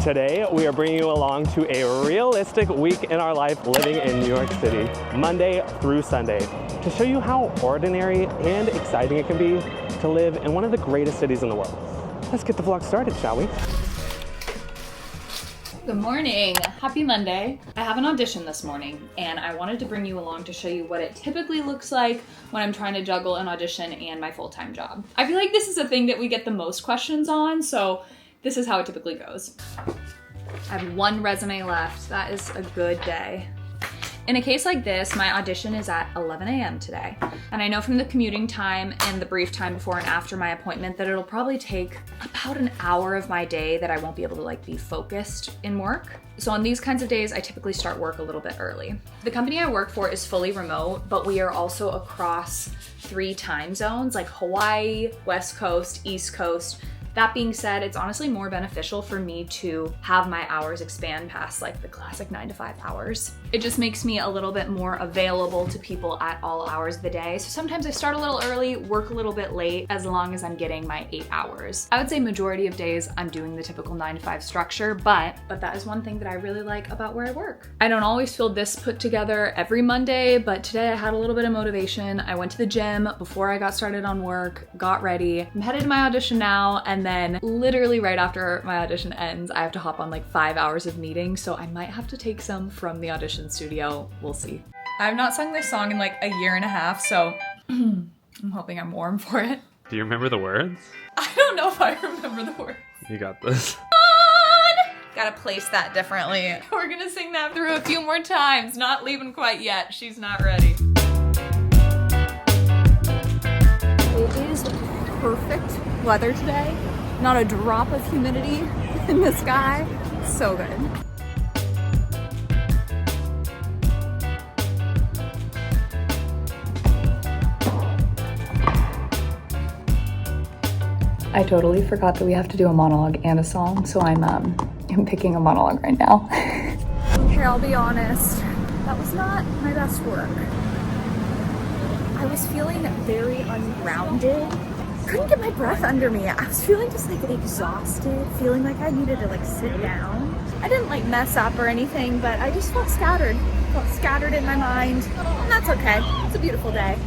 Today, we are bringing you along to a realistic week in our life living in New York City, Monday through Sunday, to show you how ordinary and exciting it can be to live in one of the greatest cities in the world. Let's get the vlog started, shall we? Good morning. Happy Monday. I have an audition this morning and I wanted to bring you along to show you what it typically looks like when I'm trying to juggle an audition and my full-time job. I feel like this is a thing that we get the most questions on, so this is how it typically goes. I have one resume left. That is a good day. In a case like this, my audition is at 11 a.m. today. And I know from the commuting time and the brief time before and after my appointment that it'll probably take about an hour of my day that I won't be able to be focused in work. So on these kinds of days, I typically start work a little bit early. The company I work for is fully remote, but we are also across 3 time zones, like Hawaii, West Coast, East Coast. That being said, it's honestly more beneficial for me to have my hours expand past the classic 9 to 5 hours. It just makes me a little bit more available to people at all hours of the day. So sometimes I start a little early, work a little bit late, as long as I'm getting my 8 hours. I would say majority of days I'm doing the typical 9 to 5 structure, but that is one thing that I really like about where I work. I don't always feel this put together every Monday, but today I had a little bit of motivation. I went to the gym before I got started on work, got ready. I'm headed to my audition now, and then literally right after my audition ends, I have to hop on 5 hours of meetings, so I might have to take some from the audition studio. We'll see. I've not sung this song in a year and a half, so I'm hoping I'm warm for it. Do you remember the words? I don't know if I remember the words. You got this. Gotta place that differently. We're gonna sing that through a few more times. Not leaving quite yet. She's not ready. It is perfect weather today. Not a drop of humidity in the sky. So good. I totally forgot that we have to do a monologue and a song, so I'm picking a monologue right now. Okay, I'll be honest. That was not my best work. I was feeling very ungrounded. Couldn't get my breath under me. I was feeling just exhausted, feeling like I needed to sit down. I didn't mess up or anything, but I just felt scattered. Felt scattered in my mind, and that's okay. It's a beautiful day.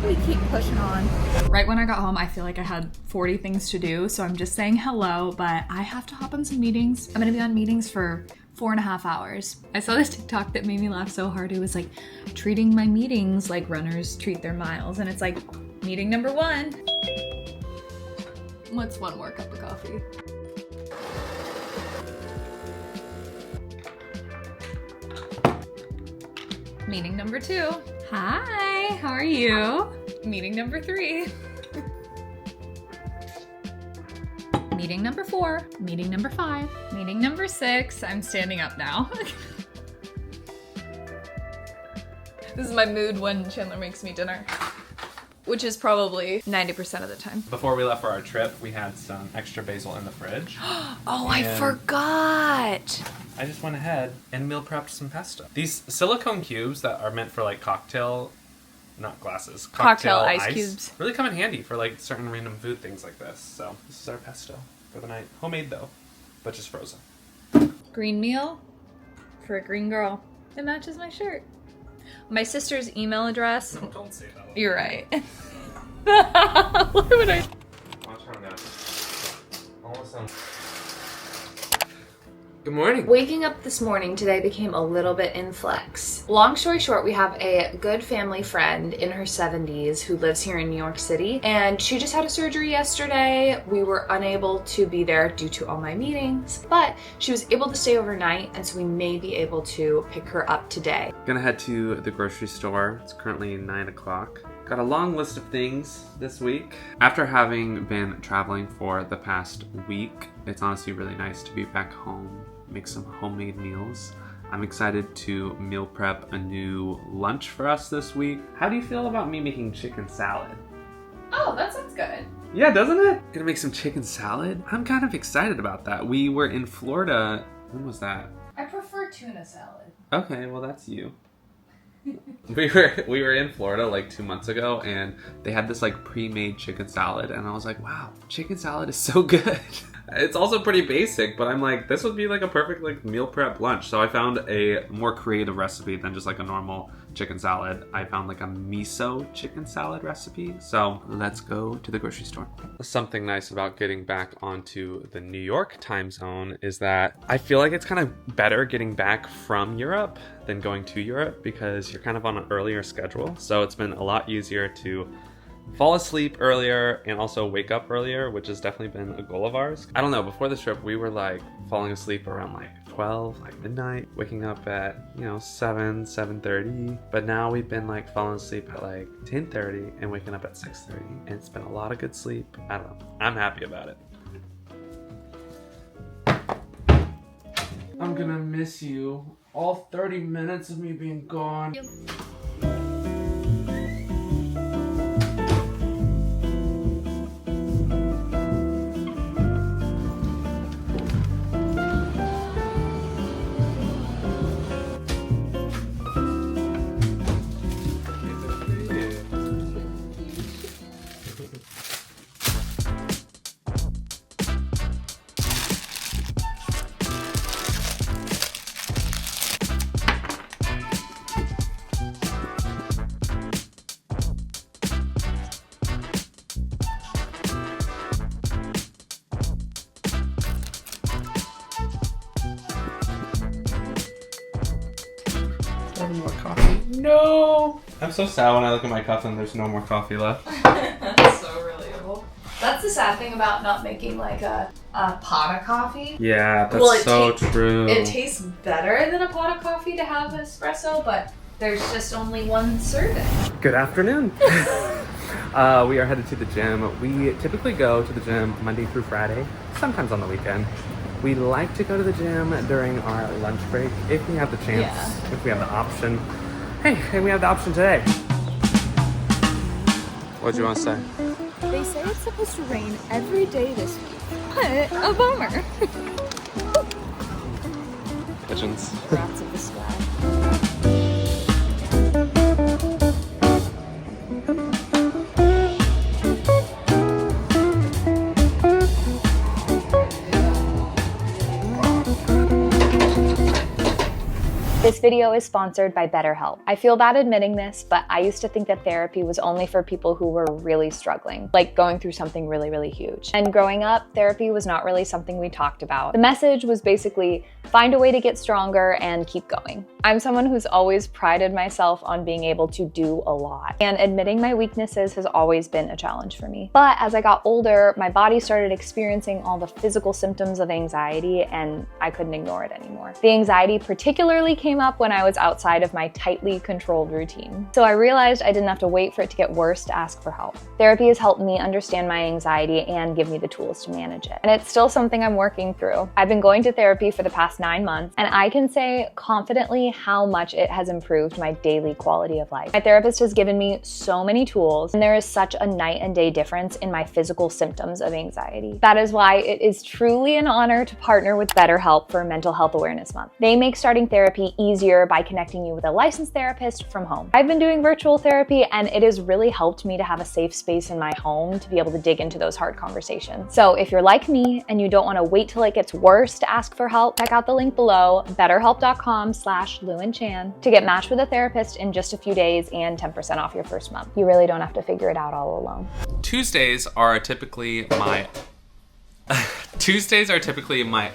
We keep pushing on. Right when I got home, I feel like I had 40 things to do, so I'm just saying hello, but I have to hop on some meetings. I'm gonna be on meetings for 4.5 hours. I saw this TikTok that made me laugh so hard. It was treating my meetings like runners treat their miles, and it's meeting number 1. What's one more cup of coffee? Meeting number 2. Hi, how are you? Meeting number 3. Meeting number 4. Meeting number 5. Meeting number 6. I'm standing up now. This is my mood when Chandler makes me dinner, which is probably 90% of the time. Before we left for our trip, we had some extra basil in the fridge. Oh, I forgot. I just went ahead and meal prepped some pesto. These silicone cubes that are meant for cocktail, not glasses, cocktail ice cubes, really come in handy for certain random food things like this. So this is our pesto for the night. Homemade though, but just frozen. Green meal for a green girl. It matches my shirt. My sister's email address. No, don't say that. You're right. Why would I? Watch how now. Almost done. Good morning. Waking up this morning today became a little bit in flex. Long story short, we have a good family friend in her 70s who lives here in New York City, and she just had a surgery yesterday. We were unable to be there due to all my meetings, but she was able to stay overnight, and so we may be able to pick her up today. Gonna head to the grocery store. It's currently 9 o'clock. Got a long list of things this week. After having been traveling for the past week, it's honestly really nice to be back home, make some homemade meals. I'm excited to meal prep a new lunch for us this week. How do you feel about me making chicken salad? Oh, that sounds good. Yeah, doesn't it? Gonna make some chicken salad? I'm kind of excited about that. We were in Florida. When was that? I prefer tuna salad. Okay, well that's you. We were in Florida like 2 months ago, and they had this like pre-made chicken salad, and I was like, wow, chicken salad is so good. It's also pretty basic, but I'm like, this would be like a perfect like meal prep lunch. So I found a more creative recipe than just like a normal chicken salad. I found like a miso chicken salad recipe. So let's go to the grocery store. Something nice about getting back onto the New York time zone is that I feel like it's kind of better getting back from Europe than going to Europe, because you're kind of on an earlier schedule. So it's been a lot easier to fall asleep earlier and also wake up earlier, which has definitely been a goal of ours. I don't know, before this trip, we were like falling asleep around like 12, like midnight, waking up at, 7:30. But now we've been like falling asleep at like 10:30 and waking up at 6:30. And it's been a lot of good sleep. I don't know. I'm happy about it. I'm gonna miss you. All 30 minutes of me being gone. More coffee. No! I'm so sad when I look at my cup and there's no more coffee left. That's so relatable. That's the sad thing about not making like a pot of coffee. Yeah, that's true. It tastes better than a pot of coffee to have espresso, but there's just only one serving. Good afternoon. We are headed to the gym. We typically go to the gym Monday through Friday, sometimes on the weekend. We like to go to the gym during our lunch break if we have the chance, if we have the option. Hey, and we have the option today. What do you want to say? They say it's supposed to rain every day this week. What a bummer. Pigeons. Rats of the sky. This video is sponsored by BetterHelp. I feel bad admitting this, but I used to think that therapy was only for people who were really struggling, like going through something really, really huge. And growing up, therapy was not really something we talked about. The message was basically find a way to get stronger and keep going. I'm someone who's always prided myself on being able to do a lot, and admitting my weaknesses has always been a challenge for me. But as I got older, my body started experiencing all the physical symptoms of anxiety, and I couldn't ignore it anymore. The anxiety particularly came up when I was outside of my tightly controlled routine. So I realized I didn't have to wait for it to get worse to ask for help. Therapy has helped me understand my anxiety and give me the tools to manage it. And it's still something I'm working through. I've been going to therapy for the past 9 months, and I can say confidently how much it has improved my daily quality of life. My therapist has given me so many tools, and there is such a night and day difference in my physical symptoms of anxiety. That is why it is truly an honor to partner with BetterHelp for Mental Health Awareness Month. They make starting therapy easier by connecting you with a licensed therapist from home. I've been doing virtual therapy, and it has really helped me to have a safe space in my home to be able to dig into those hard conversations. So if you're like me and you don't want to wait till it gets worse to ask for help, check out the link below, betterhelp.com/lu.and.chan, to get matched with a therapist in just a few days and 10% off your first month. You really don't have to figure it out all alone. Tuesdays are typically my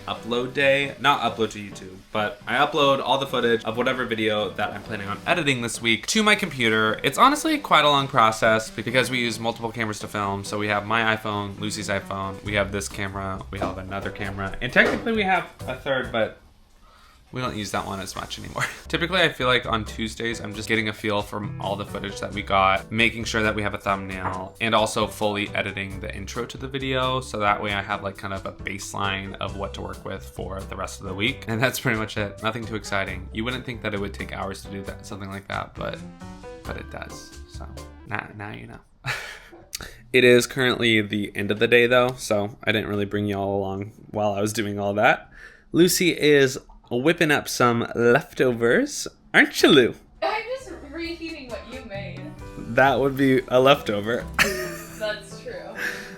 upload day. Not upload to YouTube, but I upload all the footage of whatever video that I'm planning on editing this week to my computer. It's honestly quite a long process because we use multiple cameras to film. So we have my iPhone, Lucy's iPhone, we have this camera, we have another camera, and technically we have a third, but we don't use that one as much anymore. Typically, I feel like on Tuesdays, I'm just getting a feel from all the footage that we got, making sure that we have a thumbnail, and also fully editing the intro to the video. So that way I have like kind of a baseline of what to work with for the rest of the week. And that's pretty much it. Nothing too exciting. You wouldn't think that it would take hours to do that, something like that, but it does. So now you know. It is currently the end of the day though, so I didn't really bring you all along while I was doing all that. Lucy is whipping up some leftovers, aren't you, Lou? I'm just that would be a leftover. That's true.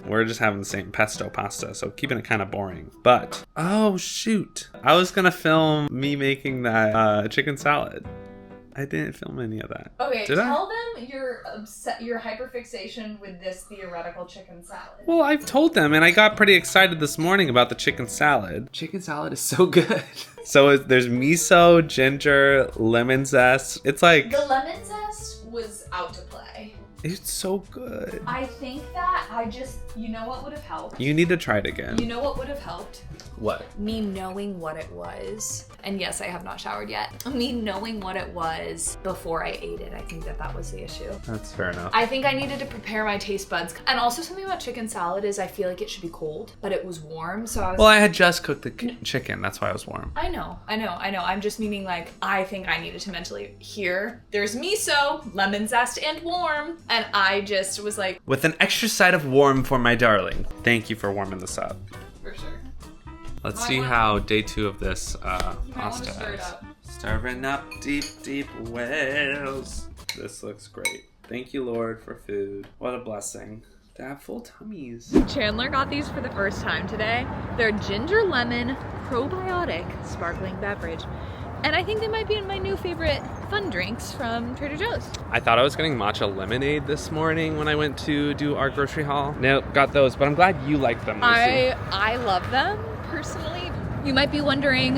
We're just having the same pesto pasta, so keeping it kind of boring. But, oh shoot. I was gonna film me making that chicken salad. I didn't film any of that. Okay, Did tell them your hyperfixation with this theoretical chicken salad. Well, I've told them, and I got pretty excited this morning about the chicken salad. Chicken salad is so good. So there's miso, ginger, lemon zest. It's like... The lemon zest was out to play. It's so good. I think that you know what would have helped? You need to try it again. You know what would have helped? What? Me knowing what it was. And yes, I have not showered yet. Me knowing what it was before I ate it. I think that was the issue. That's fair enough. I think I needed to prepare my taste buds. And also something about chicken salad is I feel like it should be cold, but it was warm. So I was... Well, I had just cooked the chicken. That's why it was warm. I know. I'm just meaning like, I think I needed to mentally hear there's miso, lemon zest, and warm. And I just was like... With an extra side of warm for my darling. Thank you for warming this up. For sure. Let's see how day 2 of this pasta stir it is. up. Stirring up deep, deep wells. This looks great. Thank you, Lord, for food. What a blessing to have full tummies. Chandler got these for the first time today. They're ginger lemon probiotic sparkling beverage. And I think they might be my new favorite fun drinks from Trader Joe's. I thought I was getting matcha lemonade this morning when I went to do our grocery haul. Nope, got those, but I'm glad you like them, Lucy. I love them personally. You might be wondering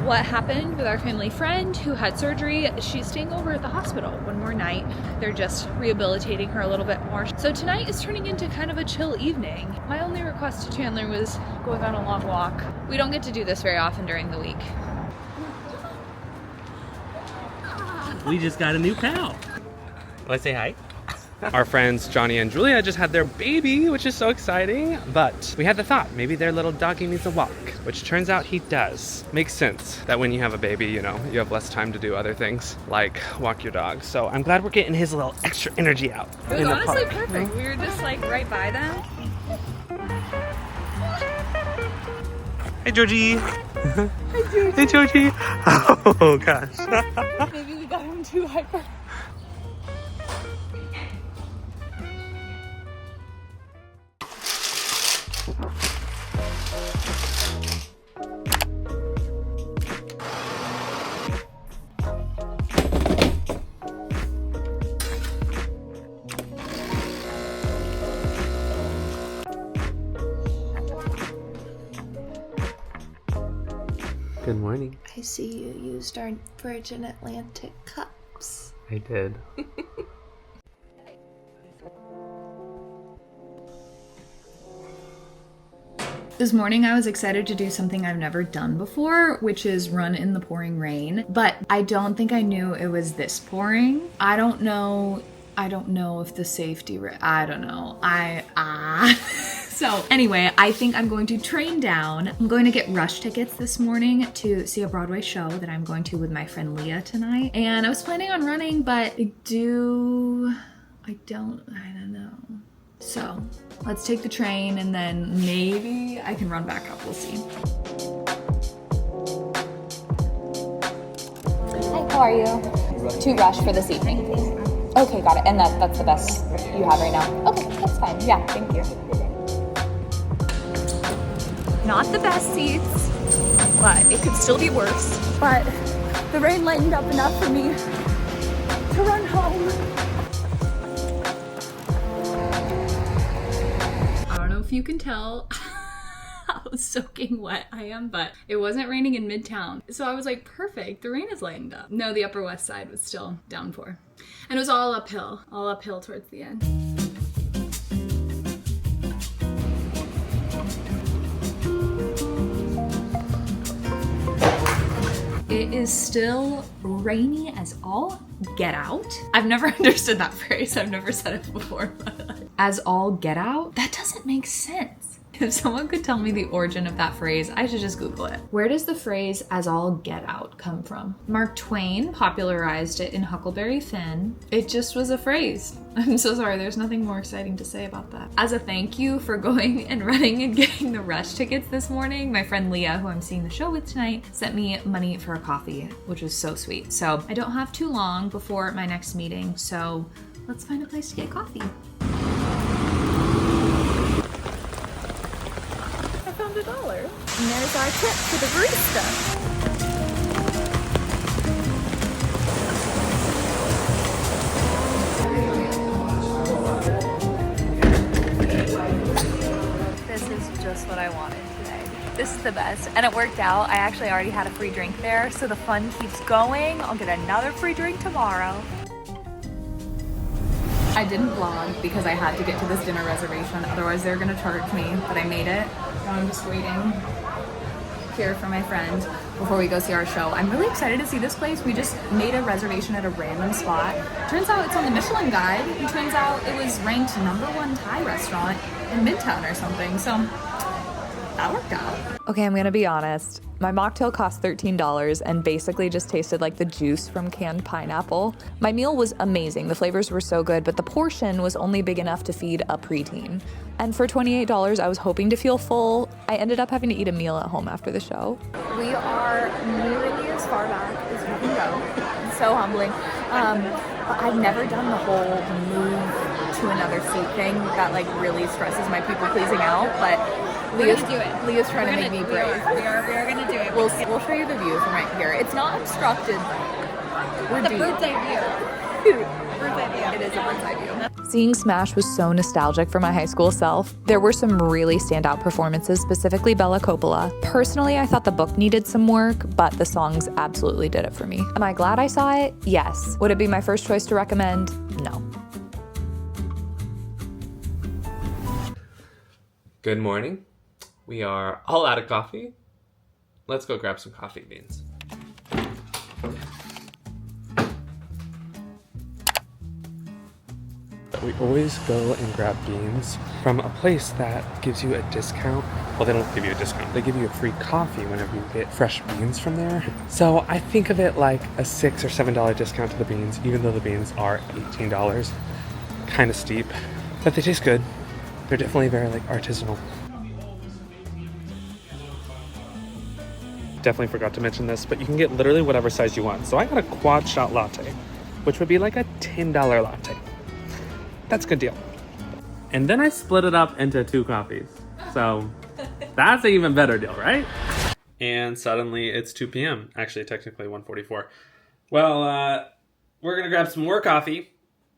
what happened with our family friend who had surgery. She's staying over at the hospital one more night. They're just rehabilitating her a little bit more. So tonight is turning into kind of a chill evening. My only request to Chandler was going on a long walk. We don't get to do this very often during the week. We just got a new pal. Let's say hi. Our friends Johnny and Julia just had their baby, which is so exciting. But we had the thought, maybe their little doggy needs a walk, which turns out he does. Makes sense that when you have a baby, you know, you have less time to do other things, like walk your dog. So I'm glad we're getting his little extra energy out. It was honestly perfect. We were just like right by them. Hey, Georgie. Hey, Georgie. Oh, gosh. Maybe we got him too hyper. Good morning. I see you used our Virgin Atlantic cups. I did. This morning I was excited to do something I've never done before, which is run in the pouring rain, but I don't think I knew it was this pouring. I don't know if the safety, I don't know. So anyway, I think I'm going to train down. I'm going to get rush tickets this morning to see a Broadway show that I'm going to with my friend Leah tonight. And I was planning on running, but I don't know. So let's take the train and then maybe I can run back up, we'll see. Hi, how are you? 2 rush for this evening, please. Okay, got it. And that's the best you have right now? Okay, that's fine. Yeah, thank you. Not the best seats, but it could still be worse. But the rain lightened up enough for me to run home. I don't know if you can tell how soaking wet I am, but it wasn't raining in Midtown. So I was like, perfect, the rain is lightened up. No, the Upper West Side was still down for. And it was all uphill towards the end. It is still rainy as all get out. I've never understood that phrase. I've never said it before. But as all get out? That doesn't make sense. If someone could tell me the origin of that phrase, I should just Google it. Where does the phrase "as all get out" come from? Mark Twain popularized it in Huckleberry Finn. It just was a phrase. I'm so sorry, there's nothing more exciting to say about that. As a thank you for going and running and getting the rush tickets this morning, my friend Leah, who I'm seeing the show with tonight, sent me money for a coffee, which was so sweet. So I don't have too long before my next meeting, so let's find a place to get coffee. I found $1. And there's our tip to the barista. This is just what I wanted today. This is the best, and it worked out. I actually already had a free drink there, so the fun keeps going. I'll get another free drink tomorrow. I didn't vlog because I had to get to this dinner reservation, otherwise they're gonna charge me, but I made it. Now I'm just waiting here for my friend before we go see our show. I'm really excited to see this place. We just made a reservation at a random spot. Turns out it's on the Michelin Guide, and turns out it was ranked #1 Thai restaurant in Midtown or something, so that worked out. Okay, I'm gonna be honest. My mocktail cost $13 and basically just tasted like the juice from canned pineapple. My meal was amazing. The flavors were so good, but the portion was only big enough to feed a preteen. And for $28, I was hoping to feel full. I ended up having to eat a meal at home after the show. We are nearly as far back as we can go. It's so humbling. But I've never done the whole move to another seat thing. That like really stresses my people pleasing out, but Leah's trying to make me brave. We are gonna do it. We'll show you the view from right here. It's not obstructed. We're deep. Bird's eye view. It is a bird's eye view. Seeing Smash was so nostalgic for my high school self. There were some really standout performances, specifically Bella Coppola. Personally, I thought the book needed some work, but the songs absolutely did it for me. Am I glad I saw it? Yes. Would it be my first choice to recommend? No. Good morning. We are all out of coffee. Let's go grab some coffee beans. We always go and grab beans from a place that gives you a discount. Well, they don't give you a discount. They give you a free coffee whenever you get fresh beans from there. So I think of it like a $6 or $7 discount to the beans, even though the beans are $18. Kind of steep, but they taste good. They're definitely very like artisanal. Definitely forgot to mention this, but you can get literally whatever size you want. So I got a quad shot latte, which would be like a $10 latte. That's a good deal. And then I split it up into 2 coffees. So that's an even better deal, right? And suddenly it's 2 p.m. Actually, technically 1:44. Well, we're gonna grab some more coffee.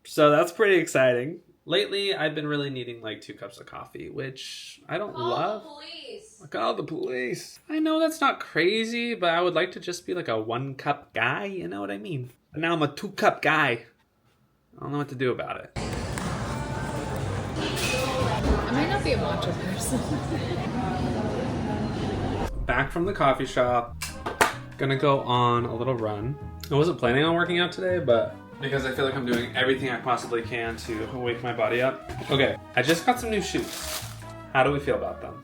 So that's pretty exciting. Lately, I've been really needing like 2 cups of coffee, which I don't love. Call the police. I know that's not crazy, but I would like to just be like a 1 cup guy. You know what I mean? But now I'm a 2 cup guy. I don't know what to do about it. I might not be a matcha person. Back from the coffee shop. Gonna go on a little run. I wasn't planning on working out today, but because I feel like I'm doing everything I possibly can to wake my body up. Okay, I just got some new shoes. How do we feel about them?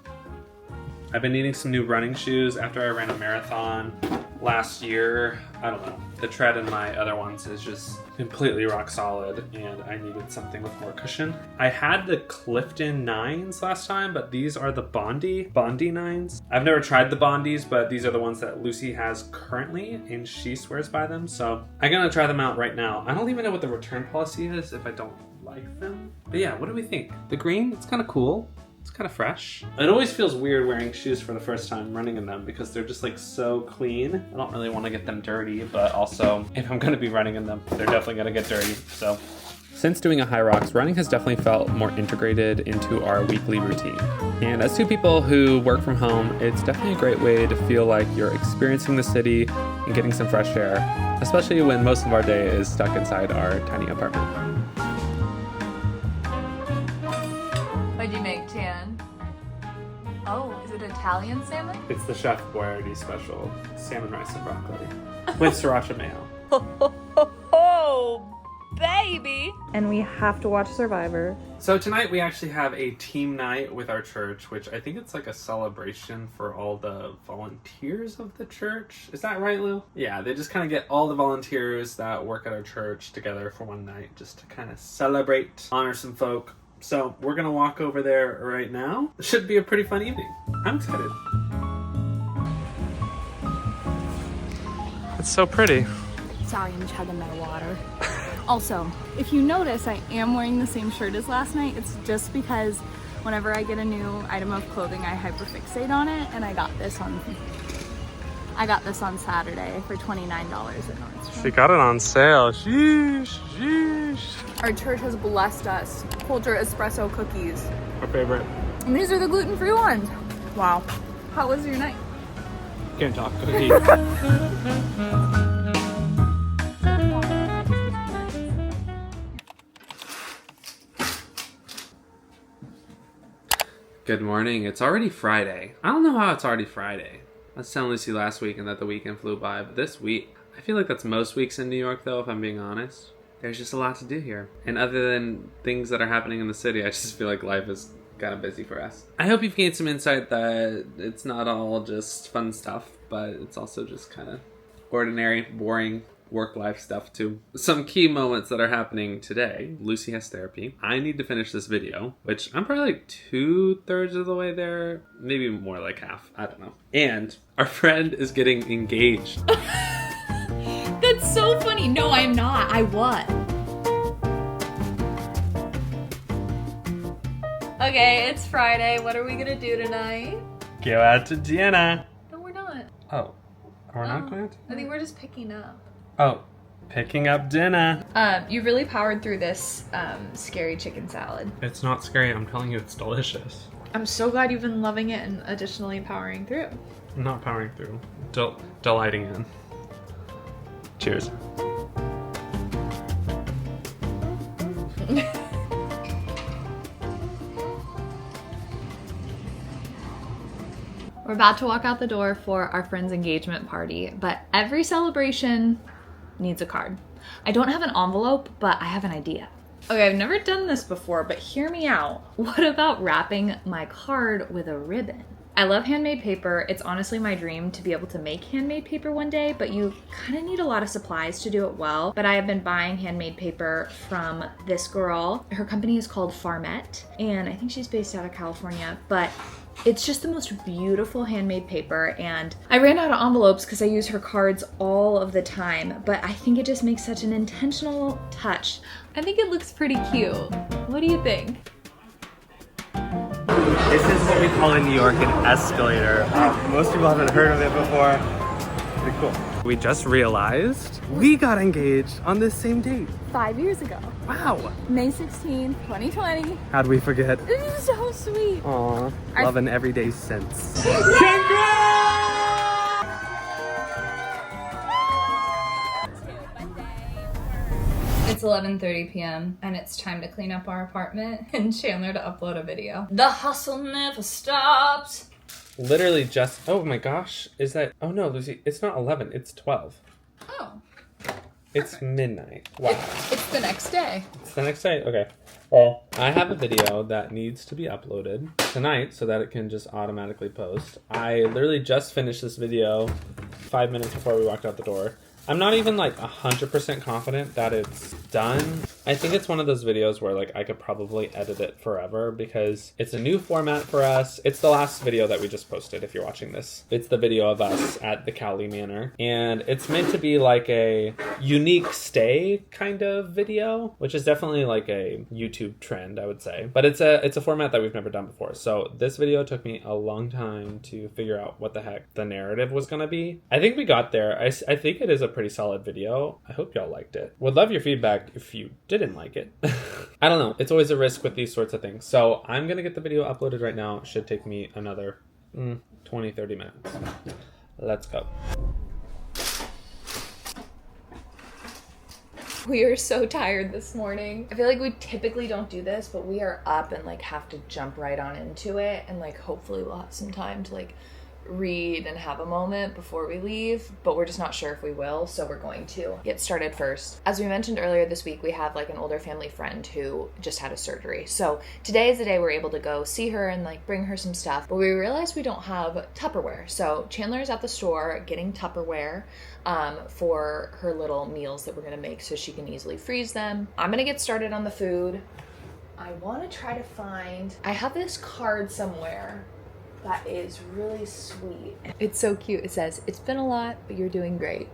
I've been needing some new running shoes after I ran a marathon last year. I don't know. The tread in my other ones is just completely rock solid, and I needed something with more cushion. I had the Clifton 9s last time, but these are the Bondi 9s. I've never tried the Bondis, but these are the ones that Lucy has currently, and she swears by them, so I'm gonna try them out right now. I don't even know what the return policy is if I don't like them. But yeah, what do we think? The green, it's kind of cool. It's kind of fresh. It always feels weird wearing shoes for the first time, running in them, because they're just like so clean. I don't really want to get them dirty, but also if I'm going to be running in them, they're definitely going to get dirty. So since doing a High Rocks, running has definitely felt more integrated into our weekly routine. And as 2 people who work from home, it's definitely a great way to feel like you're experiencing the city and getting some fresh air, especially when most of our day is stuck inside our tiny apartment. What'd you make, Chan? Oh, is it Italian salmon? It's the Chef Boyardee special, salmon rice and broccoli with sriracha mayo. Oh, baby! And we have to watch Survivor. So tonight we actually have a team night with our church, which I think it's like a celebration for all the volunteers of the church. Is that right, Lou? Yeah, they just kind of get all the volunteers that work at our church together for one night just to kind of celebrate, honor some folk. So we're gonna walk over there right now. It should be a pretty fun evening. I'm excited. It's so pretty. Sorry, I'm chugging my water. Also, if you notice, I am wearing the same shirt as last night. It's just because whenever I get a new item of clothing, I hyperfixate on it, and I got this on Saturday for $29 at Nordstrom. She got it on sale. Sheesh, sheesh. Our church has blessed us. Culture espresso cookies. Our favorite. And these are the gluten-free ones. Wow. How was your night? Can't talk cookie. Good morning. It's already Friday. I don't know how it's already Friday. I was telling Lucy last week and that the weekend flew by, but this week, I feel like that's most weeks in New York though, if I'm being honest. There's just a lot to do here. And other than things that are happening in the city, I just feel like life is kind of busy for us. I hope you've gained some insight that it's not all just fun stuff, but it's also just kind of ordinary, boring work-life stuff too. Some key moments that are happening today. Lucy has therapy. I need to finish this video, which I'm probably like 2/3 of the way there. Maybe more like half. I don't know. And our friend is getting engaged. That's so funny. No, I'm not. I was. Okay, it's Friday. What are we gonna do tonight? Go out to dinner. No, we're not. Oh, we're not going to? I think we're just picking up. Oh, picking up dinner. You really powered through this scary chicken salad. It's not scary. I'm telling you, it's delicious. I'm so glad you've been loving it and additionally powering through. I'm not powering through. Delighting in. Cheers. We're about to walk out the door for our friend's engagement party, but every celebration needs a card. I don't have an envelope, but I have an idea. Okay, I've never done this before, but hear me out. What about wrapping my card with a ribbon? I love handmade paper. It's honestly my dream to be able to make handmade paper one day, but you kind of need a lot of supplies to do it well. But I have been buying handmade paper from this girl. Her company is called Farmette, and I think she's based out of California, but it's just the most beautiful handmade paper, and I ran out of envelopes because I use her cards all of the time, but I think it just makes such an intentional touch. I think it looks pretty cute. What do you think? This is what we call in New York an escalator. Most people haven't heard of it before. Pretty cool. We just realized we got engaged on this same date. 5 years ago. Wow. May 16, 2020. How'd we forget? This is so sweet. Aw, loving every day since. It's 11:30 p.m. and it's time to clean up our apartment and Chandler to upload a video. The hustle never stops. Literally just, oh my gosh, is that, oh no, Lucy, it's not 11, it's 12. Oh. It's midnight. Wow. It's the next day. It's the next day? Okay. Well, I have a video that needs to be uploaded tonight so that it can just automatically post. I literally just finished this video 5 minutes before we walked out the door. I'm not even like 100% confident that it's done. I think it's one of those videos where like I could probably edit it forever because it's a new format for us. It's the last video that we just posted if you're watching this. It's the video of us at the Cowley Manor. And it's meant to be like a unique stay kind of video, which is definitely like a YouTube trend, I would say. But it's a format that we've never done before. So this video took me a long time to figure out what the heck the narrative was gonna be. I think we got there. I think it is a pretty solid video. I hope y'all liked it. Would love your feedback if you didn't like it. I don't know. It's always a risk with these sorts of things. So I'm going to get the video uploaded right now. It should take me another 20-30 minutes. Let's go. We are so tired this morning. I feel like we typically don't do this, but we are up and like have to jump right on into it, and like hopefully we'll have some time to like read and have a moment before we leave, but we're just not sure if we will, so we're going to get started first. As we mentioned earlier this week, we have like an older family friend who just had a surgery, so today is the day we're able to go see her and like bring her some stuff, but we realized we don't have Tupperware, so Chandler is at the store getting Tupperware for her little meals that we're gonna make so she can easily freeze them. I'm gonna get started on the food. I want to try to find, I have this card somewhere that is really sweet. It's so cute. It says, "It's been a lot, but you're doing great.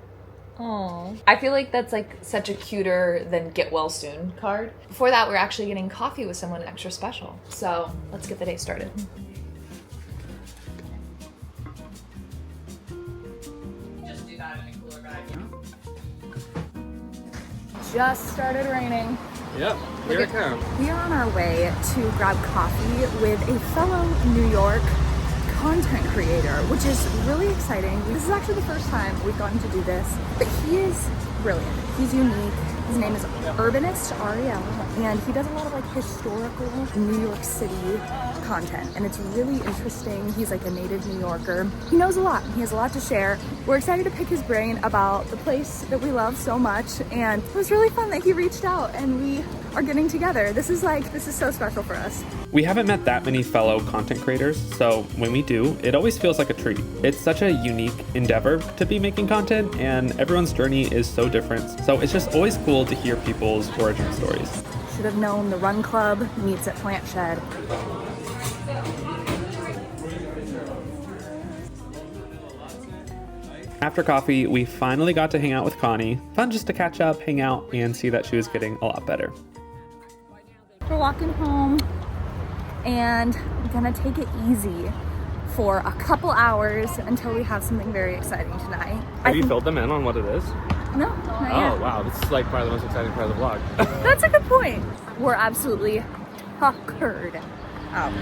Oh, I feel like that's like such a cuter than get well soon card. Before that, we're actually getting coffee with someone extra special. So let's get the day started. Just do that in a cooler bag. Just started raining. Yep, here it comes. We are on our way to grab coffee with a fellow New York content creator, which is really exciting. This is actually the first time we've gotten to do this, but he is brilliant. He's unique. His name is Urbanist Ariel, and he does a lot of like historical New York City content, and it's really interesting. He's like a native New Yorker. He knows a lot. He has a lot to share. We're excited to pick his brain about the place that we love so much, and it was really fun that he reached out and we are getting together. This is so special for us. We haven't met that many fellow content creators, so when we do, it always feels like a treat. It's such a unique endeavor to be making content, and everyone's journey is so different. So it's just always cool to hear people's origin stories. Should have known the Run Club meets at Plant Shed. After coffee, we finally got to hang out with Connie. Fun just to catch up, hang out, and see that she was getting a lot better. We're walking home and we're gonna take it easy for a couple hours until we have something very exciting tonight. Have you filled them in on what it is? No, not yet. Oh, wow. This is like probably the most exciting part of the vlog. That's a good point. We're absolutely puckered out.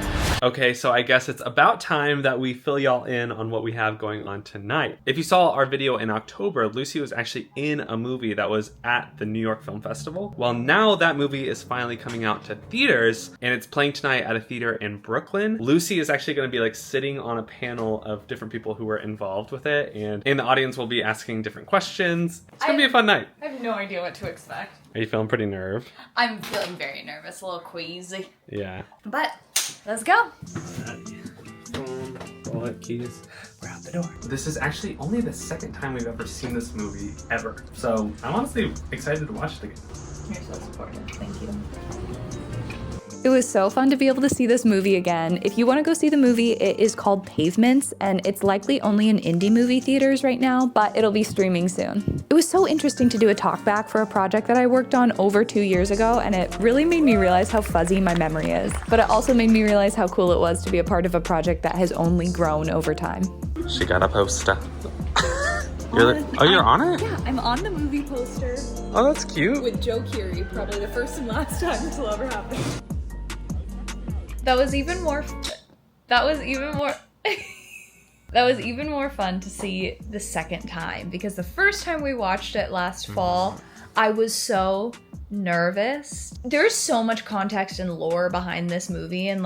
Okay, so I guess it's about time that we fill y'all in on what we have going on tonight. If you saw our video in October, Lucy was actually in a movie that was at the New York Film Festival. Well, now that movie is finally coming out to theaters, and it's playing tonight at a theater in Brooklyn. Lucy is actually going to be like sitting on a panel of different people who were involved with it, and in the audience we'll be asking different questions. It's gonna be a fun night. I have no idea what to expect. Are you feeling pretty nervous? I'm feeling very nervous, a little queasy. Yeah. But let's go. Wallet, keys, we're out the door. This is actually only the second time we've ever seen this movie ever. So I'm honestly excited to watch it again. You're so supportive. Thank you. It was so fun to be able to see this movie again. If you want to go see the movie, it is called Pavements, and it's likely only in indie movie theaters right now, but it'll be streaming soon. It was so interesting to do a talkback for a project that I worked on over 2 years ago, and it really made me realize how fuzzy my memory is. But it also made me realize how cool it was to be a part of a project that has only grown over time. She got a poster. You're on it? Yeah, I'm on the movie poster Oh, that's cute. with Joe Keery, probably the first and last time this will ever happen. That was even more fun to see the second time, because the first time we watched it last fall, I was so nervous. There's so much context and lore behind this movie and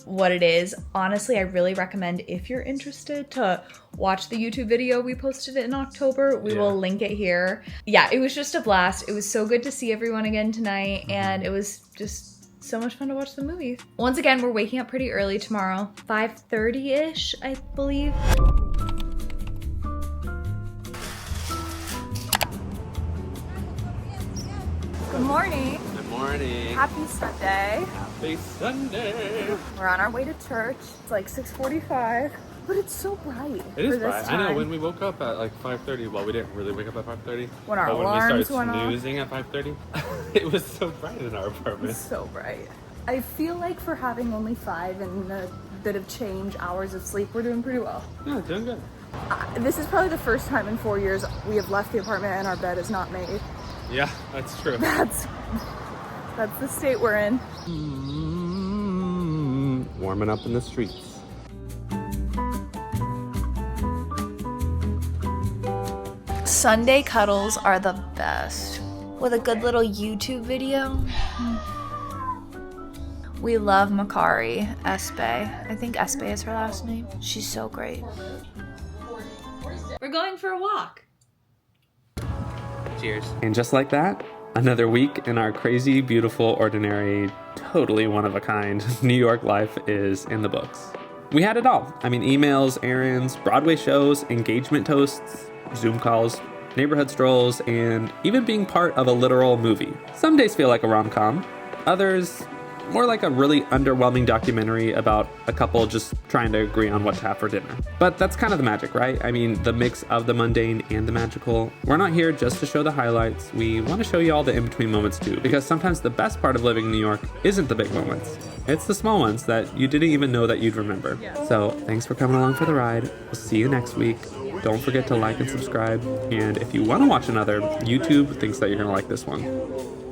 what it is. Honestly, I really recommend, if you're interested, to watch the YouTube video. We posted it in October. We will link it here. Yeah, it was just a blast. It was so good to see everyone again tonight, and it was just so much fun to watch the movie. Once again, we're waking up pretty early tomorrow, 5:30-ish, I believe. Good morning. Good morning. Happy Sunday. Happy Sunday. We're on our way to church. It's like 6:45, but it's so bright. It is for this bright. time. I know, when we woke up at like 5:30, well, we didn't really wake up at 5:30. When our but when we alarms started went off. snoozing at 5:30, it was so bright in our apartment. It's so bright. I feel like for having only 5 and a bit of change hours of sleep, we're doing pretty well. Yeah, doing good. This is probably the first time in 4 years we have left the apartment and our bed is not made. Yeah, that's true. That's the state we're in. Warming up in the streets. Sunday cuddles are the best. With a good little YouTube video. We love Makari Espe. I think Espe is her last name. She's so great. We're going for a walk. Cheers. And just like that, another week in our crazy, beautiful, ordinary, totally one-of-a-kind New York life is in the books. We had it all. I mean, emails, errands, Broadway shows, engagement toasts, Zoom calls, neighborhood strolls, and even being part of a literal movie. Some days feel like a rom-com. Others, more like a really underwhelming documentary about a couple just trying to agree on what to have for dinner. But that's kind of the magic, right? I mean, the mix of the mundane and the magical. We're not here just to show the highlights. We want to show you all the in-between moments too, because sometimes the best part of living in New York isn't the big moments. It's the small ones that you didn't even know that you'd remember. So thanks for coming along for the ride. We'll see you next week. Don't forget to like and subscribe. And if you want to watch another, YouTube thinks that you're going to like this one.